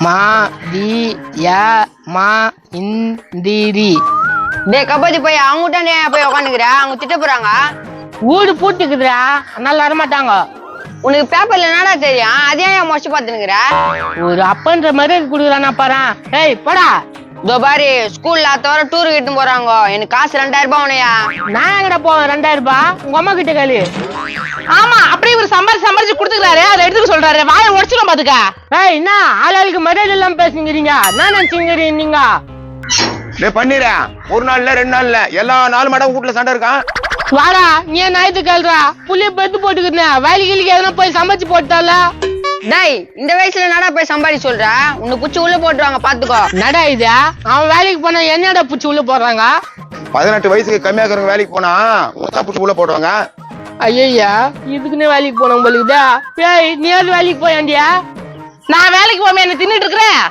மா தி யா மா இந்திரி. டே கபடி போய் அவங்ககிட்ட போய் உட்காந்துக்கிற, அவங்க திட்ட போறாங்க. ஊடு பூட்டுக்குதுடா, அதனால வரமாட்டாங்க. உனக்கு பேப்பர்ல என்னடா தெரியும், அதே ஏன் முடிச்சு பாத்துனுக்குற? ஒரு அப்பன்ற மாதிரி குடுக்குறானா பாரு. ஏய் போடா. இதோ பாரு, ஸ்கூல்ல அத்தவரை டூர் கிட்டு போறாங்க. எனக்கு காசு 2000 ரூபாய் உனையா. நான் எங்கடா போவேன் 2000 ரூபாய்? உங்க அம்மா கிட்ட கேளு. ஆமா, அப்படியே ஒரு சம்பாரிச்சு கொடுத்துக்கிறாரு, அதை எடுத்துக்க சொல்றாரு. வாயை உடச்சிடும் பாத்துக்க. ஏய் என்ன ஆளாளுக்கு மரியாதை இல்லாம பேசுங்கிறீங்க? என்ன நினைச்சுங்கிறீங்க நீங்க? பண்ணிடுற ஒரு நாள்ல 2 நாள்ல எல்லா 4 மடம் வீட்டுல சண்டை இருக்கான். வாடா, நீ என்ன ஆயத்து கேள்றா? புள்ளிய பெத்து போட்டுக்கிறேன், வேலைக்கு எதனா போய் சமைச்சு போட்டால. டேய், இந்த வயசுல நடா போய் சம்பாதி சொல்ற, உன்னை புச்சு உள்ள போட்டுருவாங்க பாத்துக்கோ. நடா இது, அவன் வேலைக்கு போனா என்னடா புச்சு உள்ள போடுறாங்க? 18 வயசுக்கு கம்மியா இருக்கிறவங்க வேலைக்கு போனா புச்சு உள்ள போடுவாங்க. ஐயா, இதுக்குன்னு வேலைக்கு போன போலுக்குதா? ஏய் நீ ஏதாவது வேலைக்கு போயாண்டியா? நான் வேலைக்கு போகாம என்ன தின்னுட்டு இருக்கிறேன்.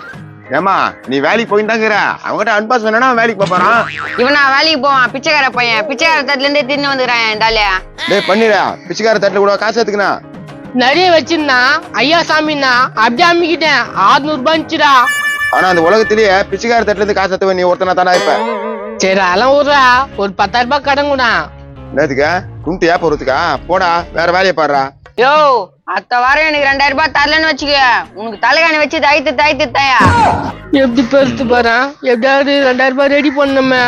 ஏமா நீ வேலைக்கு போயிட்டாங்கிற, அவங்ககிட்ட அன்பாஸ் வேணா வேலைக்கு போறான். இவனா வேலைக்கு போவான், பிச்சைக்கார பையன். பிச்சைக்கார தட்டுல இருந்தே தின்னு வந்துக்கிறான் டாலியா. பண்ணிடுற பிச்சைக்கார தட்டுல கூட காசு எடுத்துக்கணா. நிறைய வச்சிருந்தா ஐயா சாமின்னா அப்படியே அம்மிக்கிட்டேன். 600 ரூபாய்ச்சுடா. ஆனா அந்த உலகத்திலேயே பிச்சைக்கார தட்டுல இருந்து காசு எடுத்துவ நீ ஒருத்தனா தானே இப்ப. சரி அதெல்லாம் விடுறா, ஒரு 10,000 ரூபாய் கடங்குடா. என்னதுக்கா கும்பிட்டு ஏன் போறதுக்கா? போடா வேற வேலையை பாடுறா. யோ, அத்த வாரம் எனக்கு 2000 ரூபாய் தரலன்னு வச்சுக்க, உனக்கு தலைகாணி வச்சு தைத்து தாயா. எப்படி பெருத்து பாரு, எப்படியாவது 2000 ரூபாய் ரெடி பண்ணுமே.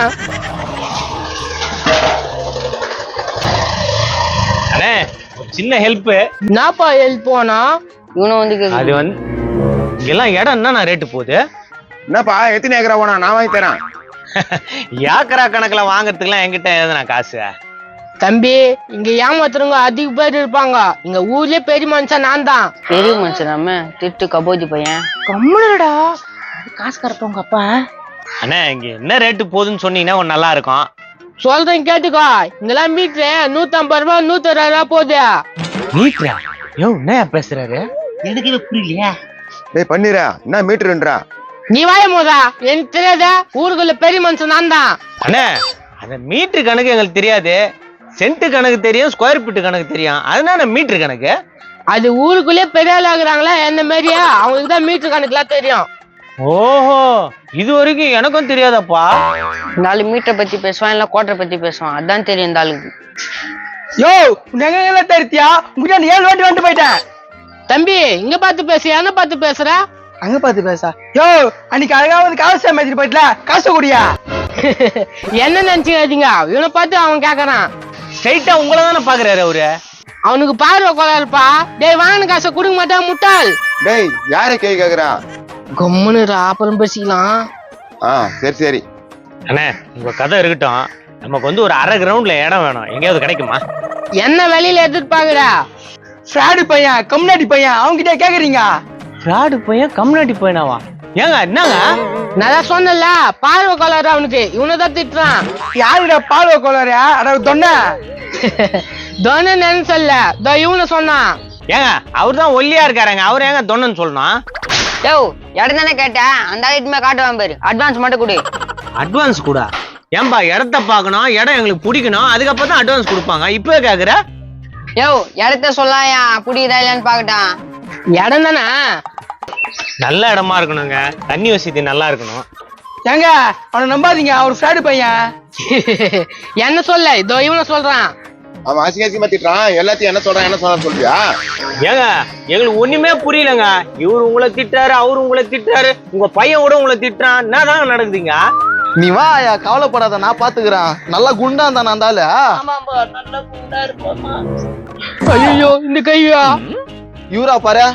அண்ணே ஒரு சின்ன ஹெல்ப். என்னப்பா ஹெல்ப் போனா? இவனும் வந்து அது வந்து இங்கெல்லாம் இடம் என்ன ரேட்டு போகுது? என்னப்பா எத்தனை ஏக்கரா போனா நான் வாங்கி தரேன். ஏக்கரா கணக்குல வாங்குறதுக்குலாம் என்கிட்ட எதுனா காசு? தம்பி, இங்க ஏமாத்துறவங்க அதிக பேர் இருப்பாங்க. இங்க ஊர்லயே பெரிய மனுஷன் நான் தான். பெரிய மனுஷன் நம்ம திட்டு கபோதி பையன். கம்முனுடா, காசு கறப்பவங்க அப்பா. அண்ணே இங்க என்ன ரேட்டு போகுதுன்னு சொன்னீங்கன்னா கொஞ்சம் நல்லா இருக்கும். சொல்றேன் கேட்டுக்கோ. இங்கெல்லாம் மீட்ரு 150 ரூபாய் 160 ரூபாய் போகுது. மீட்ரா? யோ என்ன பேசுறாரு? எனக்கு இது புரியலையா? பண்ணிடுற என்ன மீட்டருன்றா? நீ வாய மோதா, எனக்கு தெரியாத? ஊருக்குள்ள பெரிய மனுஷன் நான் தான். அண்ணே அந்த மீட்டர் கணக்கு எங்களுக்கு தெரியாது. சென்ட் கணக்கு தெரியும், ஸ்கொயர் ஃபீட் கணக்கு தெரியும். அதனால மீட்டர் கணக்கு அது ஊருக்குள்ளே பெரிய ஆள் ஆகுறாங்களா என்ன மாதிரியா, அவங்களுக்கு தான் மீட்டர் கணக்குலாம் தெரியும். ஓஹோ, இது வரைக்கும் எனக்கும் தெரியாதப்பா. 4 மீட்டர் பத்தி பேசுவான், இல்ல கோட்டரை பத்தி பேசுவான், அதான் தெரியும் இந்த ஆளுக்கு. யோ, எங்க தெரியா? உங்க 7 வாட்டி வந்து போயிட்டேன். தம்பி இங்க பார்த்து பேசு, என்ன பார்த்து பேசுற? அங்க பார்த்து பேசா? யோ, அன்னைக்கு அழகா வந்து காசு மேய்ச்சிட்டு போயிட்டல, காசு குடியா? என்ன நினைச்சுக்காதீங்க, இவனை பார்த்து அவன் கேக்குறான். ஸ்ட்ரைட்டா உங்களை தானே பாக்குறாரு அவரு. அவனுக்கு பார்வை கொள்ளாருப்பா. டேய் வாங்கின காசை கொடுக்க மாட்டான் முட்டாள். டேய் யார கேக்குறா? கம்முனுடா, அப்புறம் பேசிக்கலாம். சரி சரி. அண்ணே உங்க கதை இருக்கட்டும், நமக்கு வந்து ஒரு அரை கிரவுண்ட்ல இடம் வேணும், எங்கேயாவது கிடைக்குமா? என்ன வெளியில எதிர்பார்க்கறா? ஃப்ராடு பையன், கம்யூனிட்டி பையன், அவங்க கிட்ட கேக்குறீங்க? ஃப்ராடு பையன், கம்யூனிட்டி பையனாவா? ஏங்க என்னங்க? நான் தான் சொன்னல, பார்வை கொள்ளாரு அவனுக்கு, இவனை தான் திட்டுறான். யாருடா பால்வ கோளாரியா? அட தொன்ன தோனு நினைச்சல்ல, இவனை சொன்னான். ஏங்க அவர் தான் ஒல்லியா இருக்காருங்க, அவர் ஏங்க தொன்னன்னு சொல்லணும்? யோ, இடம் தானே கேட்டேன், அந்த ஆளுமே காட்டுவான் பாரு. அட்வான்ஸ் மட்டும் கொடு. அட்வான்ஸ் கூட? ஏன்பா இடத்த பாக்கணும், இடம் எங்களுக்கு பிடிக்கணும், அதுக்கப்புறம் தான் அட்வான்ஸ் கொடுப்பாங்க. இப்பவே கேக்குற? யோ, இடத்த சொல்லாயா, புடிக்குதா இல்லன்னு பாக்கட்டான். இடம் தானே நல்ல இடமா இருக்கணுங்க, தண்ணி வசதி நல்லா இருக்கணும். ஏங்க அவனை நம்பாதீங்க, அவர் ஃப்ராடு பையன். என்ன சொல்ல, இவனை சொல்றான். அவன் அசிங்கமா திட்டுறான், எல்லாத்தையும் என்ன சொல்றான் சொல்றியா? ஏங்க எங்களுக்கு ஒண்ணுமே புரியலங்க. இவரு உங்களை திட்டாரு, அவரு உங்களை திட்டாரு, உங்க பையன் கூட உங்களை திட்டுறான். என்னதான் நடக்குதுங்க? நீ வா, கவலைப்படாத, நான் பாத்துக்கிறேன். நல்லா குண்டா இருந்தா நான் தால. ஐயோ இந்த கையா இவரா பாரு.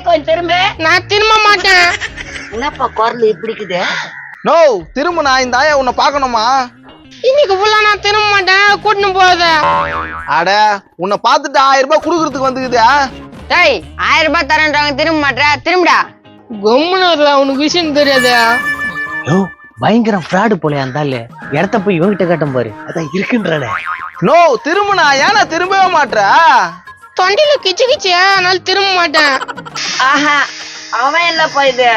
கொஞ்சம் திரும்ப. நான் திரும்ப மாட்டேன். என்னப்பா குரல் இப்படிக்குது? நோ திரும்ப, நான் இந்த ஆயா உன்னை பாக்கணுமா? இன்னைக்கு ஃபுல்லா நான் திரும்ப மாட்டேன், கூட்டின்னு போகுது. அட உன்னை பாத்துட்டு 1000 ரூபாய் குடுக்கறதுக்கு வந்துக்குது. டேய் 1000 ரூபாய் தரேன்றாங்க, திரும்ப மாட்டேற, திரும்படா. கம்முன்னு உனக்கு விஷயம் தெரியாது. யோ பயங்கரம் ஃப்ராடு போல இருந்தாலே, இடத்த போய் இவங்கிட்ட கேட்டும் பாரு, அதான் இருக்குன்றானே. நோ திரும்ப, நான் ஏன்னா திரும்பவே மாட்டேற? தொண்டில கிச்சு கிச்சு, அதனால திரும்ப மாட்டேன். ஆஹா, அவன் இல்லப்பா இது.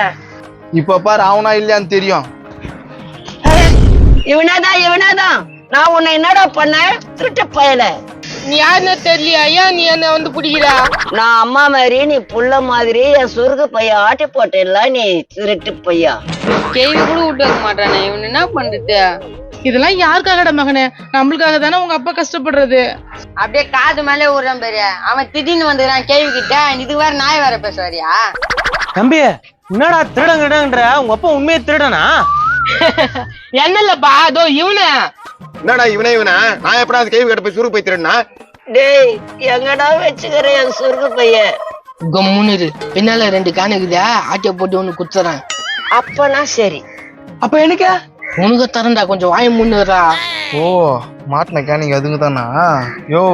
இப்ப பாரு அவனா இல்லையான்னு தெரியும். இவனாதான் நான் உன்னை என்னடா பண்ண திருட்ட பயல. நீ யாருன்னு தெரியலையா? ஏன் நீ என்ன வந்து பிடிக்கிறா? நான் அம்மா மாதிரி நீ புள்ள மாதிரி என் சுருகு பைய ஆட்டி போட்டேன்ல நீ திருட்டு பையா. கேள்வி கூட விட்டு வைக்க மாட்டானே, இவன் என்ன பண்றது? இதெல்லாம் யாருக்காகடா மகனே? நம்மளுக்காக தானே உங்க அப்பா கஷ்டப்படுறது. அப்படியே காது மேலே விடுறான் பெரிய. அவன் திடீர்னு வந்துக்கிறான் கேள்வி கிட்ட, இதுக்கு வேற நாய் வேற பேசுவாரியா? தம்பி என்னடா திருடங்கன்ற உங்க அப்பா உண்மையை திருடனா? என்ன இல்லப்பா, அதோ இவனு. என்னடா இவனா நான் எப்படா அந்த கேள்வி கேட்ட போய் சுருக்கு போய் திருடுனா? டேய் எங்கடா வச்சுக்கிற என் சுருகு பைய? கம்முன்னு இரு. பின்னால 2 காணுக்குதா, ஆட்டிய போட்டு ஒண்ணு குத்துறேன். அப்பனா சரி. அப்ப எனக்கு உனக்கு தரண்டா, கொஞ்சம் வாய முன்னுறா. ஓ மாட்டின கேனிங்க அதுங்க தானா? யோ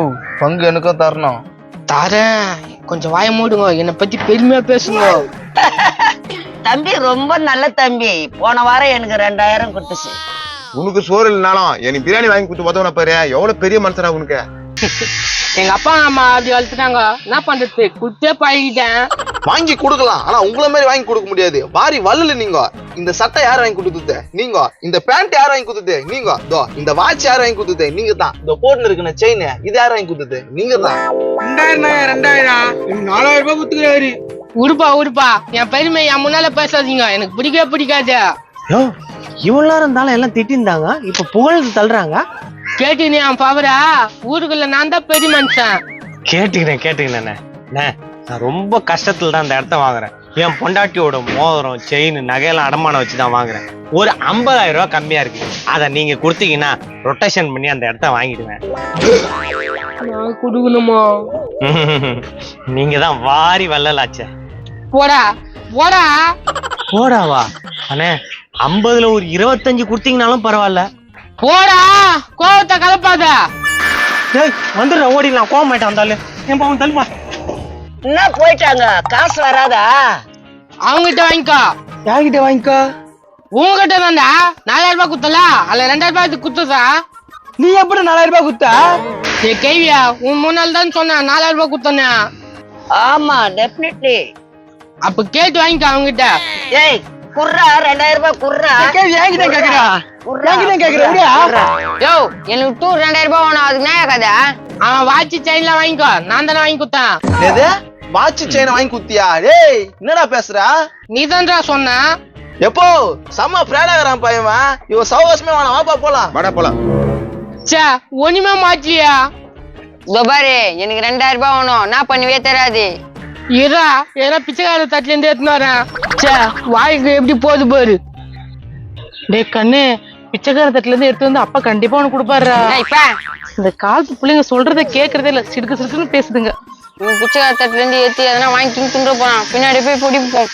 பங்கு எனக்கும் தரணும். தரேன், கொஞ்சம் வாய மூடுங்க. என்னை பத்தி பெருமையா பேசுங்க. தம்பி ரொம்ப நல்ல தம்பி. போன வாரம் எனக்கு 2000 கொடுத்துச்சு. உனக்கு சோறு இல்லைனாலும் எனக்கு பிரியாணி வாங்கி கொடுத்து உதவன பாரு. எவ்வளவு பெரிய மனுஷனா உனக்கு. எங்க அப்பா அம்மா அப்படி வளர்த்துட்டாங்க, என்ன பண்றது? குத்தே பழகிட்டேன். வாங்கி கொடுக்கலாம், ஆனா உங்களை மாதிரி வாங்கி கொடுக்க முடியாது. வாரி வல்லுல நீங்க. இந்த சட்டை யார் வாங்கி கொடுத்தது? நீங்க. இந்த பேண்ட் யார் வாங்கி கொடுத்தது? நீங்க. தோ இந்த வாட்ச் யார் வாங்கி கொடுத்தது? நீங்க தான். இந்த போட்டு இருக்குன செயின் இது யார் வாங்கி கொடுத்தது? நீங்க தான். 2000 4000 ரூபாய் குத்துக்கிறாரு. உடுப்பா, என் பெருமை என் முன்னால பேசாதீங்க, எனக்கு பிடிக்கவே பிடிக்காது. யோ இவ்வளவு இருந்தாலும் எல்லாம் திட்டிருந்தாங்க, இப்ப புகழ்ந்து தள்ளுறாங்க. கேட்டு நீ என் பவரா? ஊருக்குள்ள நான் தான் பெரிய மனுஷன். கேட்டுக்கிறேன். நான் ரொம்ப கஷ்டத்துல தான் இந்த இடத்த வாங்குறேன். என் பொண்டாட்டியோட மோதிரம் செயின் நகையெல்லாம் அடமானம் வச்சுதான் வாங்குறேன். ஒரு 50,000 ரூபாய் கம்மியா இருக்கு. அதை நீங்க கொடுத்தீங்கன்னா ரொட்டேஷன் பண்ணி அந்த இடத்த வாங்கிடுவேன். நான் கொடுக்கணுமா? நீங்க தான் வாரி வள்ளலாச்சே. போடா. போடாவா? அண்ணே 50ல ஒரு 25 கொடுத்தீங்கனாலும் பரவாயில்ல. போடா, கோவத்தை கலப்பாத. வந்துடுற ஓடிடலாம். கோவம் மாட்டேன் வந்தாலும் என் பாவம் தள்ளுமா. என்ன போயிட்டாங்க? காசு வராதா? அவங்கிட்ட வாங்கிக்கோ. யார்கிட்ட வாங்கிக்கோ? உங்ககிட்ட தான்டா. 4000 ரூபாய் குத்தல, அதுல 2000 ரூபாய் குத்துதா. நீ எப்படி 4000 ரூபாய் குத்தா? நீ கேள்வியா? உன் முன்னாள் தான் சொன்ன 4000 ரூபாய் குத்தனே. ஆமா டெஃபினெட்லி. அப்ப கேட்டு வாங்கிக்கோ அவங்கிட்ட. ஏய் குர்ரா 2000 ரூபாய் குர்ரா. யோ எனக்கு 2000 ரூபாய் வேணும், அதுக்கு என்ன கதை? அவன் வாட்சி செயின்ல வாங்கிக்கோ, நான் தானே வாங்கி குத்தேன். எது வாட்ச் செயின் வாங்கி குத்தியா? டேய் என்னடா பேசுற? நீ தான்டா சொன்ன. எப்போ செம்ம பிராடாகிறான் பையன். இவன் சௌகாசமே வேணாம், வாப்பா போலாம். வாடா போலாம். சே, ஒண்ணுமே மாட்டலையா? இதோ பாரு, எனக்கு 2000 ரூபாய் வேணும், என்ன பண்ணுவே தெரியாது. இரா, ஏன்னா பிச்சைக்கார தட்டுல இருந்து எடுத்துன்னு வரேன். சே, வாய்க்கு எப்படி போகுது பாரு. டே கண்ணு, பிச்சைக்கார தட்டுல இருந்து எடுத்து வந்து அப்பா கண்டிப்பா உனக்கு கொடுப்பாருடா. இப்ப இந்த காலத்து பிள்ளைங்க சொல்றத கேக்குறதே இல்ல, சிடுக்கு சிடுக்குன்னு பேசுதுங்க. பிச்சைக்கார தட்டுல இருந்து ஏத்தி எதனா வாங்கி தின்று போறான், பின்னாடி போய் பிடிப்போம்.